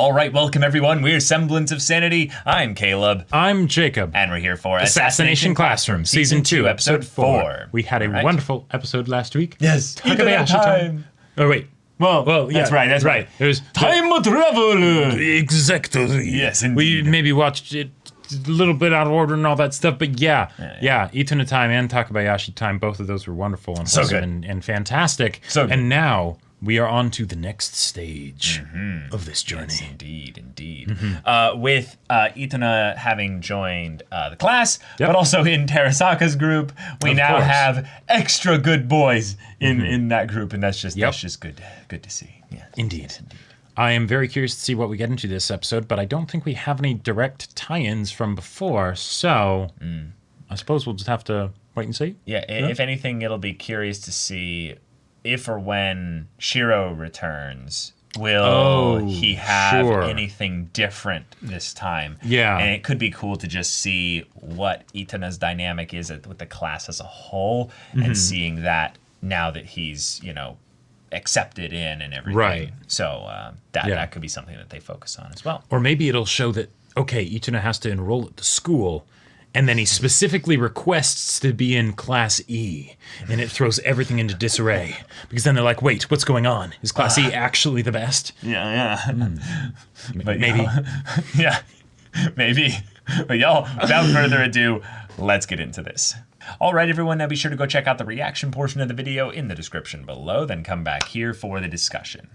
All right, welcome everyone. We're Semblance of Sanity. I'm Caleb. I'm Jacob. And we're here for Assassination Classroom, Season 2, Episode 4. We had a wonderful episode last week. Yes. Takabayashi time. Oh, wait. Well, yeah. That's right. There's Time travel. Exactly. Yes, indeed. We maybe watched it a little bit out of order and all that stuff, but yeah. Itana time and Takabayashi time, both of those were wonderful and so awesome and fantastic. So good. And now we are on to the next stage of this journey. Yes, indeed. With Itana having joined the class, but also in Terasaka's group, we now have extra good boys in that group, and that's just good to see. Yeah, Indeed. I am very curious to see what we get into this episode, but I don't think we have any direct tie-ins from before, so I suppose we'll just have to wait and see. Yeah, if anything, it'll be curious to see if or when Shiro returns, will he have anything different this time? Yeah. And it could be cool to just see what Itana's dynamic is with the class as a whole, and seeing that now that he's, accepted in and everything. Right. So that could be something that they focus on as well. Or maybe it'll show that, okay, Itana has to enroll at the school, and then he specifically requests to be in Class E, and it throws everything into disarray. Because then they're like, wait, what's going on? Is Class E actually the best? Yeah. But maybe. Maybe. But y'all, without further ado, let's get into this. All right, everyone, now be sure to go check out the reaction portion of the video in the description below, then come back here for the discussion.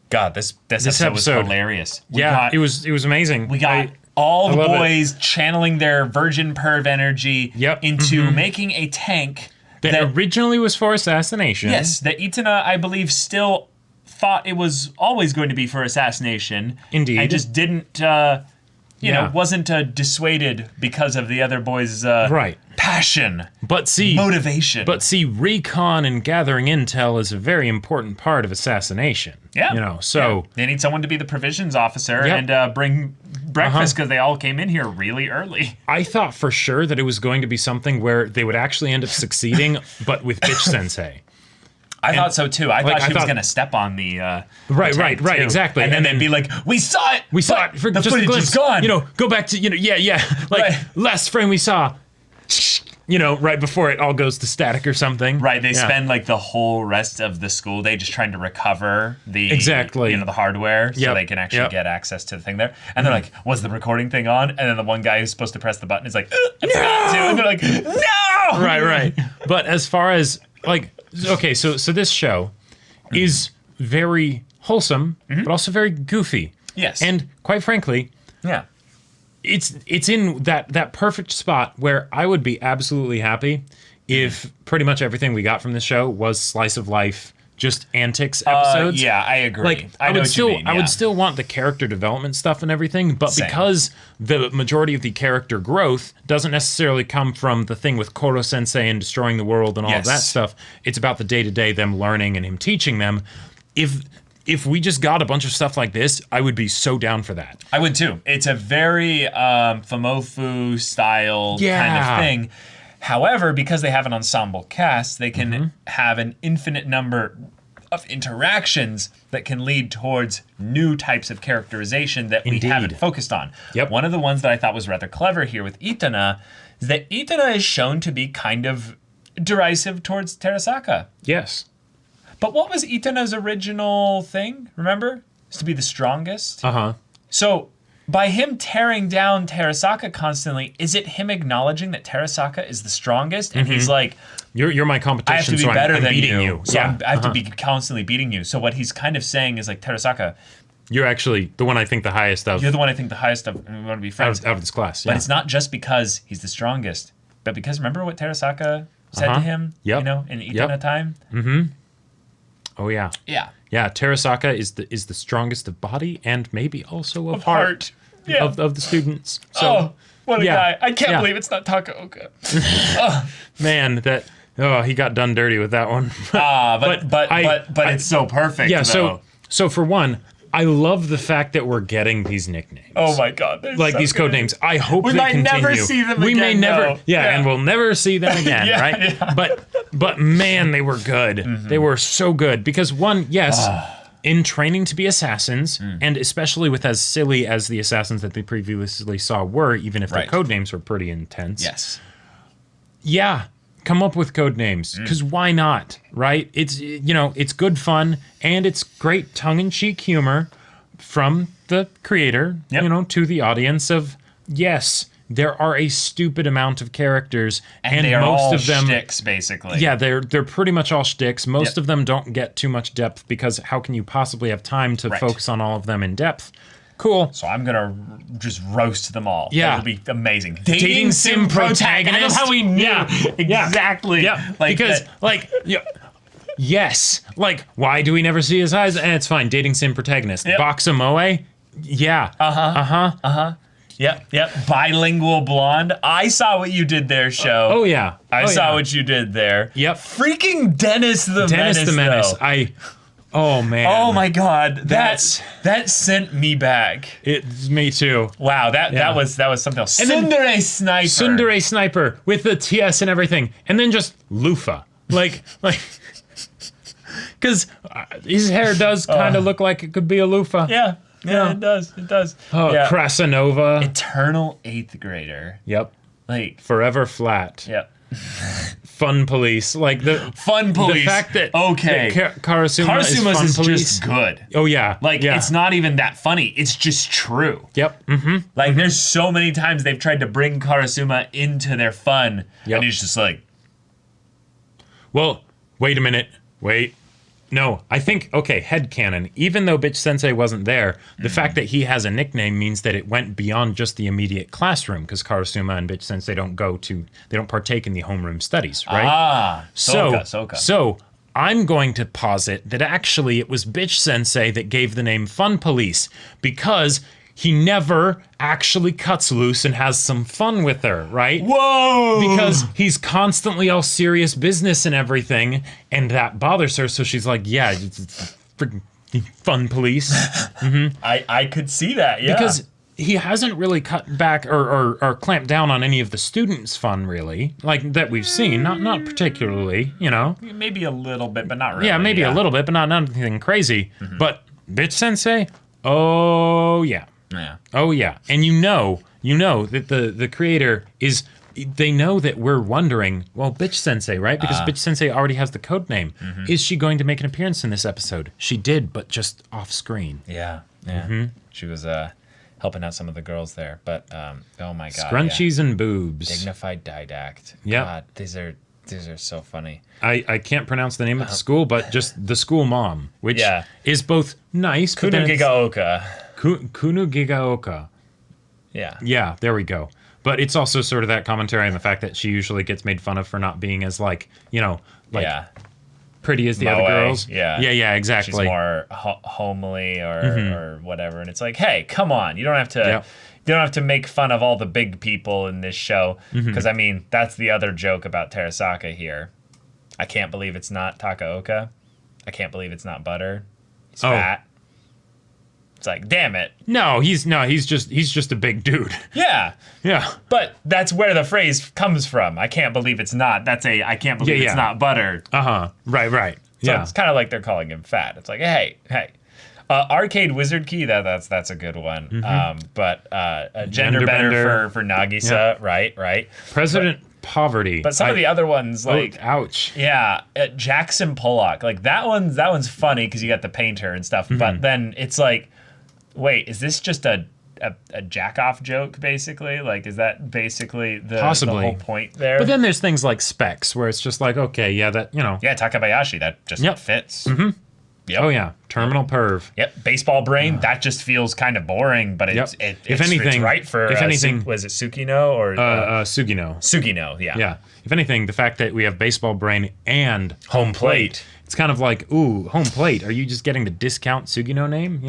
God, this episode was hilarious. It was amazing. We got all the boys channeling their virgin perv energy into making a tank that originally was for assassination. Yes, that Itana, I believe, still thought it was always going to be for assassination. Indeed. I just didn't, wasn't dissuaded because of the other boys' passion, motivation. But see, recon and gathering intel is a very important part of assassination. Yeah. They need someone to be the provisions officer and bring breakfast because they all came in here really early. I thought for sure that it was going to be something where they would actually end up succeeding, but with Bitch Sensei. I thought so too. I thought she was going to step on the right, exactly. And then they'd be like, "We saw it. We saw it. For the just footage is gone. Go back to last frame we saw." Right before it all goes to static or something. Right, they spend like the whole rest of the school day just trying to recover the the hardware so they can actually get access to the thing there. And they're like, "Was the recording thing on?" And then the one guy who's supposed to press the button is like, "No!" And they're like, "No!" Right. But as far as so this show is very wholesome, but also very goofy. Yes. And quite frankly, it's in that perfect spot where I would be absolutely happy if pretty much everything we got from the show was slice of life, just antics episodes. I agree. I would still want the character development stuff and everything, but because the majority of the character growth doesn't necessarily come from the thing with Koro Sensei and destroying the world and all of that stuff, it's about the day-to-day, them learning and him teaching them. If we just got a bunch of stuff like this, I would be so down for that. I would too. It's a very Famofu style kind of thing. However, because they have an ensemble cast, they can have an infinite number of interactions that can lead towards new types of characterization that we haven't focused on. One of the ones that I thought was rather clever here with Itana is that Itana is shown to be kind of derisive towards Terasaka. Yes. But what was Itana's original thing, remember? It's to be the strongest. So by him tearing down Terasaka constantly, is it him acknowledging that Terasaka is the strongest? And he's like, You're my competition, I have to be better I'm than beating you. So I have to be constantly beating you. So what he's kind of saying is like, Terasaka, you're actually the one I think the highest of. You're the one I think the highest of, and we want to be friends. Out of this class, But it's not just because he's the strongest, but because remember what Terasaka said to him, in Itana time? Oh yeah. Yeah, Terasaka is the strongest of body and maybe also of heart. Of the students. So what a guy. I can't believe it's not Takaoka. Man, he got done dirty with that one. But it's so perfect. Yeah, so for one, I love the fact that we're getting these nicknames. Oh my god, like so these code names. I hope we they might continue. never see them we again. May never, though. and we'll never see them again, right? Yeah. But man, they were good. They were so good because one, yes. In training to be assassins, and especially with as silly as the assassins that they previously saw were, even if their code names were pretty intense. Yes. Yeah, come up with code names, because why not, right? It's, it's good fun, and it's great tongue-in-cheek humor from the creator, to the audience of, yes, there are a stupid amount of characters, and they are most all of them shticks, basically. Yeah, they're pretty much all shticks. Most of them don't get too much depth because how can you possibly have time to focus on all of them in depth? Cool. So I'm gonna just roast them all. Yeah, it'll be amazing. Dating sim protagonist. I love how we knew exactly. Yeah, because yes, why do we never see his eyes? And it's fine. Dating sim protagonist. Boxamoe. Yeah. Yep. Bilingual blonde. I saw what you did there, show. Oh yeah. I saw what you did there. Yep. Freaking Dennis the Menace. Though. Oh man. Oh my god. That sent me back. It's me too. Wow. That was something else. Tsundere Sniper. Tsundere Sniper with the TS and everything, and then just Lufa. Because his hair does kind of look like it could be a loofah. Yeah, it does. Oh, yeah. Krasanova. Eternal 8th grader. Yep. Forever Flat. Yep. Fun Police. Fun Police. The fact that Karasuma's is police. just good. Oh, yeah. It's not even that funny. It's just true. Yep. Mm-hmm. There's so many times they've tried to bring Karasuma into their fun, and he's just well, wait a minute. Wait. No, I think, headcanon. Even though Bitch Sensei wasn't there, the fact that he has a nickname means that it went beyond just the immediate classroom, because Karasuma and Bitch Sensei don't partake in the homeroom studies, right? Soka. So, I'm going to posit that actually it was Bitch Sensei that gave the name Fun Police, because he never actually cuts loose and has some fun with her, right? Whoa! Because he's constantly all serious business and everything, and that bothers her, so she's like, yeah, it's freaking Fun Police. Mm-hmm. I could see that, yeah. Because he hasn't really cut back or clamped down on any of the students' fun, really, that we've seen. Not particularly, Maybe a little bit, but not really. Yeah, maybe a little bit, but not anything crazy. Mm-hmm. But Bitch Sensei, oh, yeah. Yeah. Oh yeah, and you know that the creator is. They know that we're wondering. Well, Bitch Sensei, right? Because Bitch Sensei already has the code name. Mm-hmm. Is she going to make an appearance in this episode? She did, but just off screen. Yeah. Mm-hmm. She was helping out some of the girls there, but oh my god, scrunchies and boobs. Dignified Didact. Yeah. God, these are so funny. I can't pronounce the name of the school, but just the school mom, which is both nice. Kunugigaoka. Kunugigaoka. Yeah. Yeah, there we go. But it's also sort of that commentary on the fact that she usually gets made fun of for not being as pretty as the other girls. Yeah. Yeah, exactly. She's more homely or whatever. And it's like, hey, come on. You don't have to you don't have to make fun of all the big people in this show. Because that's the other joke about Terasaka here. I can't believe it's not Takaoka. I can't believe it's not Butter. He's fat. It's like, damn it. No, he's just a big dude. Yeah. Yeah. But that's where the phrase comes from. I can't believe it's not. I can't believe it's not Butter. Uh-huh. Right. So it's kind of like they're calling him fat. It's like, hey. Arcade Wizard Key, that's a good one. Mm-hmm. But a gender bender for Nagisa, right? President Poverty. But some of the other ones, ouch. Yeah, Jackson Pollock, that one's funny because you got the painter and stuff. Mm-hmm. But then it's like, wait, is this just a jack-off joke, basically? Is that basically the whole point there? But then there's things like Specs, where it's just like, okay, yeah, that, Yeah, Takabayashi, that just fits. Mm-hmm. Yep. Oh, yeah, Terminal Perv. Yep, Baseball Brain, that just feels kind of boring, but it's right for, if anything, was it Tsukino or? Sugino. Sugino, yeah. Yeah, if anything, the fact that we have Baseball Brain and Home Plate. It's kind of like, ooh, Home Plate. Are you just getting the discount Sugino name?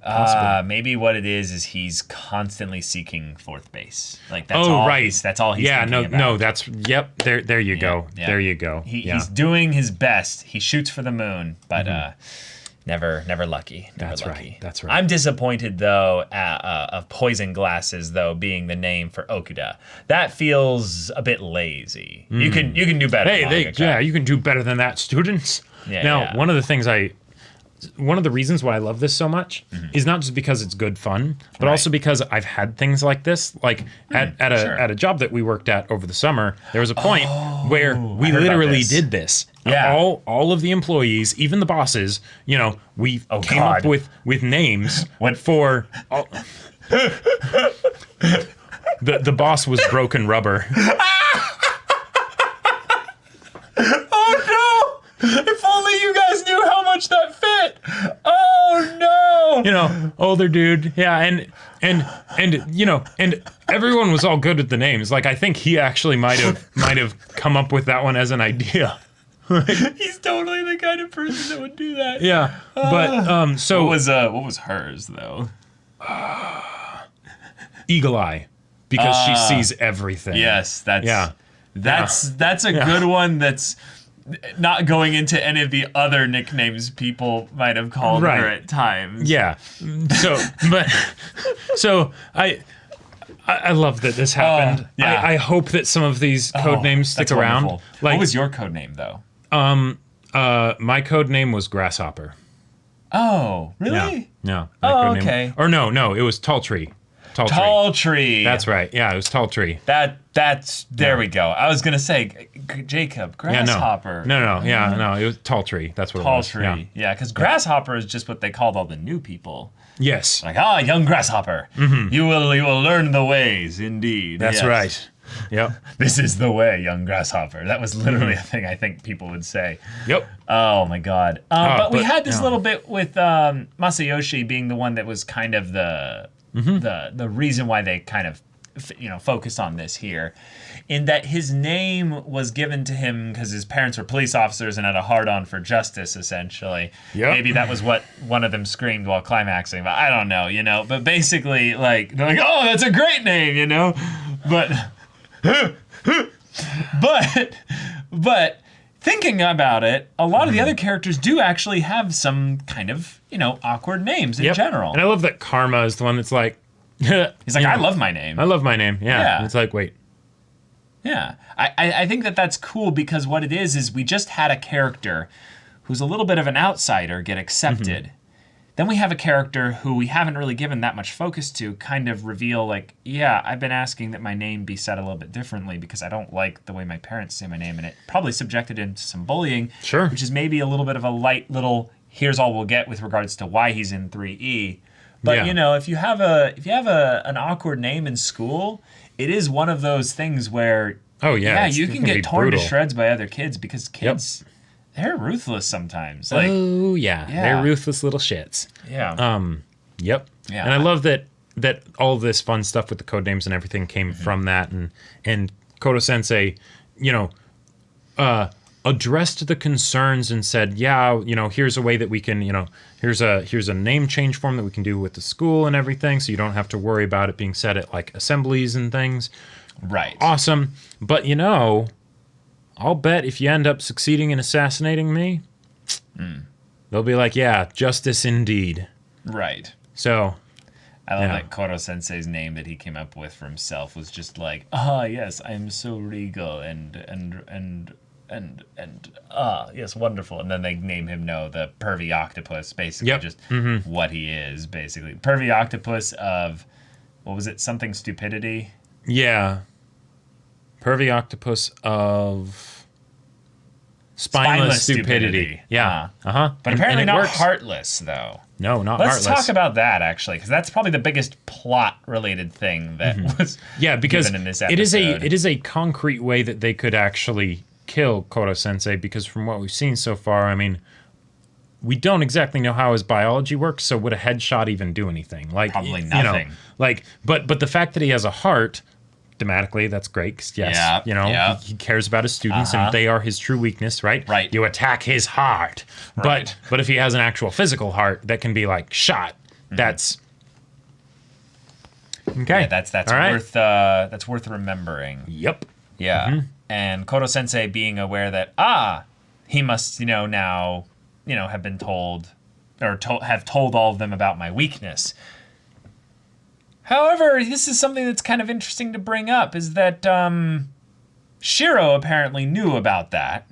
Possibly. Maybe what it is he's constantly seeking fourth base. That's all. Right. That's all he's thinking about. No. That's There you go. Yeah. There you go. He's doing his best. He shoots for the moon, but Never lucky. That's lucky. right. That's right. I'm disappointed though of Poison Glasses though being the name for Okuda. That feels a bit lazy. You can do better. Hey, you can do better than that, students. Yeah, now, yeah. one of the reasons why I love this so much is not just because it's good fun, but also because I've had things like this. Like at a job that we worked at over the summer, there was a point where we literally did this. Yeah. All of the employees, even the bosses, we came up with names for all, the boss was Broken Rubber. Oh no! If only you guys knew how much that fit. Oh no! Older dude. Yeah, and everyone was all good with the names. Like I think he actually might have come up with that one as an idea. He's totally the kind of person that would do that. Yeah, but so what was hers though? Eagle Eye, because she sees everything. Yes, that's a Yeah. good one. That's not going into any of the other nicknames people might have called her at times. Yeah. So I love that this happened. Yeah. I hope that some of these code names stick around. Wonderful. Like, what was your code name though? my code name was Grasshopper. Oh, really? Yeah. Okay. Or no, it was Tall Tree. Tall Tree. That's right. Yeah, it was Tall Tree. That's there we go. I was gonna say Jacob, Grasshopper. No, it was Tall Tree. That's what Tall it was. Tree. Yeah, because Grasshopper is just what they called all the new people. Yes. Like, young Grasshopper, you will learn the ways. Indeed. That's Yes. right. Yep. This is the way, young Grasshopper. That was literally a thing I think people would say. Yep. Oh my God. But we had this yeah. little bit with Masayoshi being the one that was kind of the reason why they kind of focused on this here, in that his name was given to him because his parents were police officers and had a hard-on for justice, essentially. Yep. Maybe that was what one of them screamed while climaxing, but I don't know, But basically, like, they're like, oh, that's a great name, But but thinking about it, a lot of the other characters do actually have some kind of, awkward names in general. And I love that Karma is the one that's like, he's like, I love my name. I love my name. Yeah. It's like, wait. Yeah. I think that's cool because what it is we just had a character who's a little bit of an outsider get accepted. Then we have a character who we haven't really given that much focus to kind of reveal, like, yeah, I've been asking that my name be said a little bit differently because I don't like the way my parents say my name, and it probably subjected him to some bullying. Sure. Which is maybe a little bit of a light little, here's all we'll get with regards to why he's in 3E. But, if you have an awkward name in school, it is one of those things where, you can get torn to shreds by other kids because kids... Yep. They're ruthless sometimes. Like, they're ruthless little shits. Yeah. Yep. Yeah. And I love that all this fun stuff with the code names and everything came from that, and Koro Sensei, addressed the concerns and said, here's a way that we can, here's a name change form that we can do with the school and everything, so you don't have to worry about it being said at like assemblies and things. Right. Awesome. But I'll bet if you end up succeeding in assassinating me, they'll be like, yeah, justice indeed. Right. So, I love that Koro Sensei's name that he came up with for himself was just like, yes, I'm so regal and yes, wonderful. And then they name him the pervy octopus, basically just what he is, basically. Pervy octopus of, what was it, something stupidity? Yeah. Pervy octopus of spineless stupidity. Yeah. But apparently not heartless, though. No, not heartless. Let's talk about that, actually, because that's probably the biggest plot-related thing that was because given in this episode. it is a concrete way that they could actually kill Koro Sensei, because from what we've seen so far, I mean, we don't exactly know how his biology works, so would a headshot even do anything? Like, probably nothing. But the fact that he has a heart... Thematically, that's great. 'Cause he cares about his students, and they are his true weakness, right? Right. You attack his heart, but if he has an actual physical heart that can be like shot, that's okay. Yeah, that's worth remembering. Yep. Yeah, and Koro Sensei being aware that he must now have been told or have told all of them about my weakness. However, this is something that's kind of interesting to bring up, is that Shiro apparently knew about that.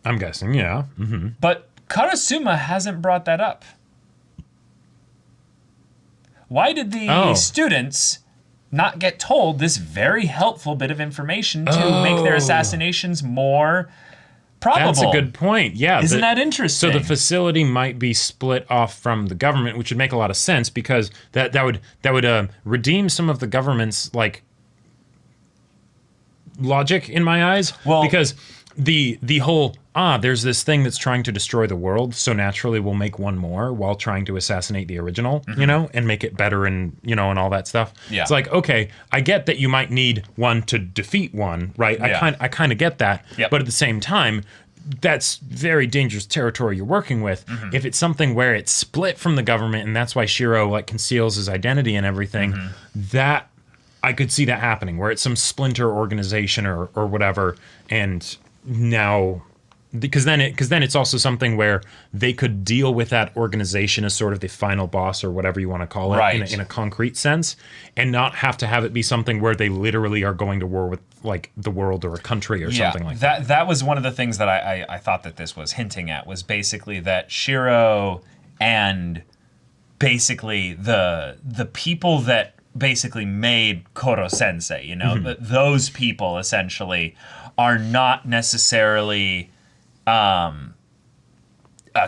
I'm guessing, yeah. Mm-hmm. But Karasuma hasn't brought that up. Why did the students not get told this very helpful bit of information to make their assassinations more probable? That's a good point. Yeah. Isn't that interesting? So the facility might be split off from the government, which would make a lot of sense because that would redeem some of the government's like logic in my eyes. Well, because the whole there's this thing that's trying to destroy the world, so naturally we'll make one more while trying to assassinate the original, you know, and make it better and and all that stuff. Yeah. It's like, okay, I get that you might need one to defeat one, right? Yeah. I kind of get that. Yep. But at the same time, that's very dangerous territory you're working with. If it's something where it's split from the government and that's why Shiro like conceals his identity and everything, that I could see that happening where it's some splinter organization or whatever, and now because then it's also something where they could deal with that organization as sort of the final boss or whatever you want to call it, right, in a concrete sense, and not have to have it be something where they literally are going to war with like the world or a country or something like that. That was one of the things that I thought that this was hinting at, was basically that Shiro and basically the people that basically made Koro Sensei, those people essentially are not necessarily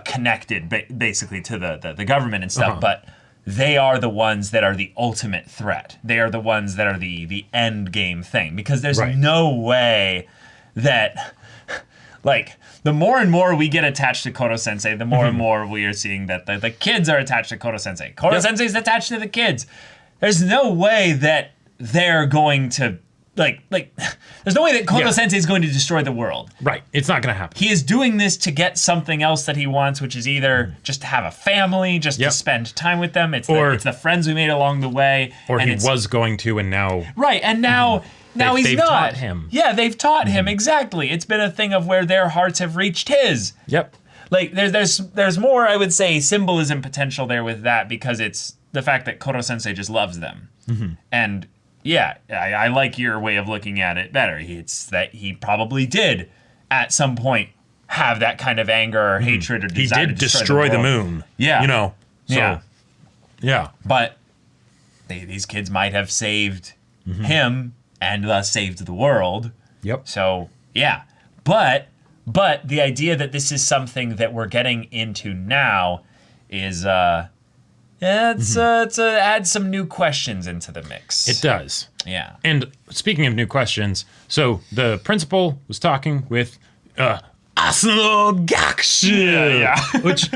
connected basically to the government and stuff, but they are the ones that are the ultimate threat. They are the ones that are the end game thing, because there's no way that like the more and more we get attached to Koro Sensei, the more and more we are seeing that the kids are attached to Koro Sensei. Koro Sensei is attached to the kids. There's no way that they're going to there's no way that Koro Sensei is going to destroy the world. Right. It's not going to happen. He is doing this to get something else that he wants, which is either just to have a family, just to spend time with them. It's the friends we made along the way. Or he was going to, and now... Right, and now he's they've not. Taught him. Yeah, they've taught him, exactly. It's been a thing of where their hearts have reached his. Yep. Like, there's more, I would say, symbolism potential there with that, because it's the fact that Koro Sensei just loves them. And... yeah, I like your way of looking at it better. It's that he probably did, at some point, have that kind of anger or hatred or desire. He did destroy the moon. Yeah. So, yeah. But these kids might have saved him and thus saved the world. Yep. So, yeah. But the idea that this is something that we're getting into now is... it's add some new questions into the mix. It does. Yeah. And speaking of new questions, so the principal was talking with Asuno Gakushu. Yeah. Which,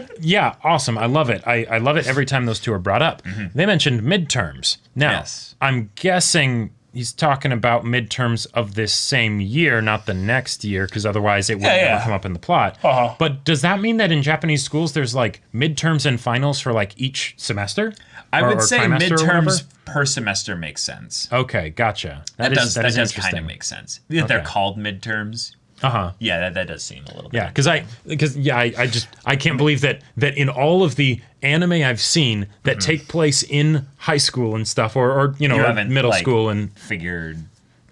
awesome. I love it. I love it every time those two are brought up. They mentioned midterms. Now, I'm guessing he's talking about midterms of this same year, not the next year, because otherwise it wouldn't ever come up in the plot. But does that mean that in Japanese schools there's like midterms and finals for like each semester? I would say midterms per semester makes sense. Okay, gotcha. That does kind of make sense. They're called midterms. Yeah, that does seem a little bit. Yeah, I can't believe that in all of the anime I've seen that take place in high school and stuff, or middle school and figured.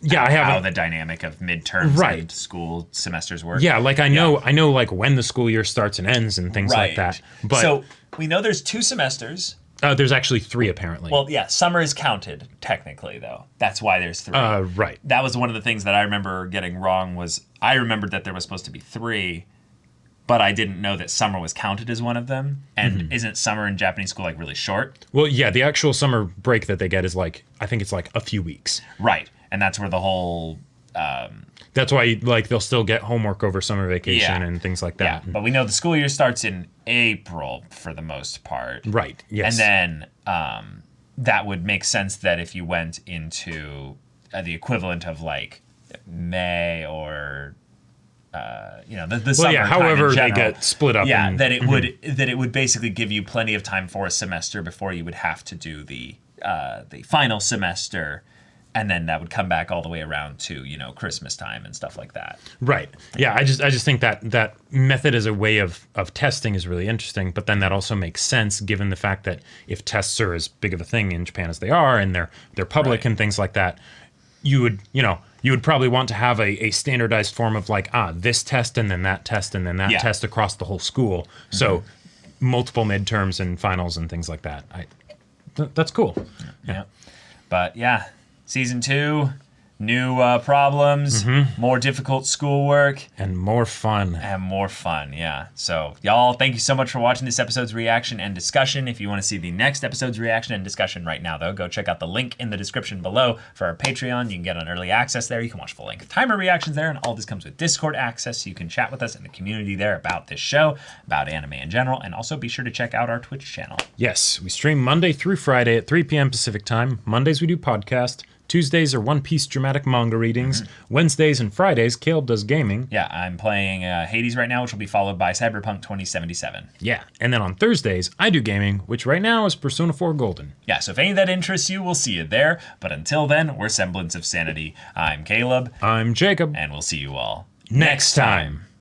Yeah, I haven't how the dynamic of midterms and school semesters work. Yeah, like I know like when the school year starts and ends and things like that. But so we know there's 2 semesters. There's actually 3 apparently. Well, yeah, summer is counted technically though. That's why there's 3. Right. That was one of the things that I remember getting wrong. Was I remembered that there was supposed to be 3, but I didn't know that summer was counted as one of them. And isn't summer in Japanese school like really short? Well, yeah, the actual summer break that they get is like, I think it's like a few weeks. Right, and that's where the whole. That's why like they'll still get homework over summer vacation and things like that. Yeah, but we know the school year starts in April for the most part. Right. Yes. And then that would make sense that if you went into the equivalent of like May or the summer. However in they general, get split up. Yeah, that it would basically give you plenty of time for a semester before you would have to do the final semester. And then that would come back all the way around to, Christmas time and stuff like that. Right. Yeah, I just think that method as a way of testing is really interesting, but then that also makes sense given the fact that if tests are as big of a thing in Japan as they are, and they're public and things like that, you would probably want to have a standardized form of like, this test and then that test and then that test across the whole school. So multiple midterms and finals and things like that. That's cool. Yeah. But yeah, season 2, new problems, more difficult schoolwork. And more fun. Yeah. So, y'all, thank you so much for watching this episode's reaction and discussion. If you want to see the next episode's reaction and discussion right now, though, go check out the link in the description below for our Patreon. You can get on early access there. You can watch full-length timer reactions there, and all this comes with Discord access, so you can chat with us in the community there about this show, about anime in general, and also be sure to check out our Twitch channel. Yes, we stream Monday through Friday at 3 p.m. Pacific time. Mondays we do podcast. Tuesdays are One Piece dramatic manga readings. Wednesdays and Fridays, Caleb does gaming. Yeah, I'm playing Hades right now, which will be followed by Cyberpunk 2077. Yeah, and then on Thursdays, I do gaming, which right now is Persona 4 Golden. Yeah, so if any of that interests you, we'll see you there. But until then, we're Semblance of Sanity. I'm Caleb. I'm Jacob. And we'll see you all next time.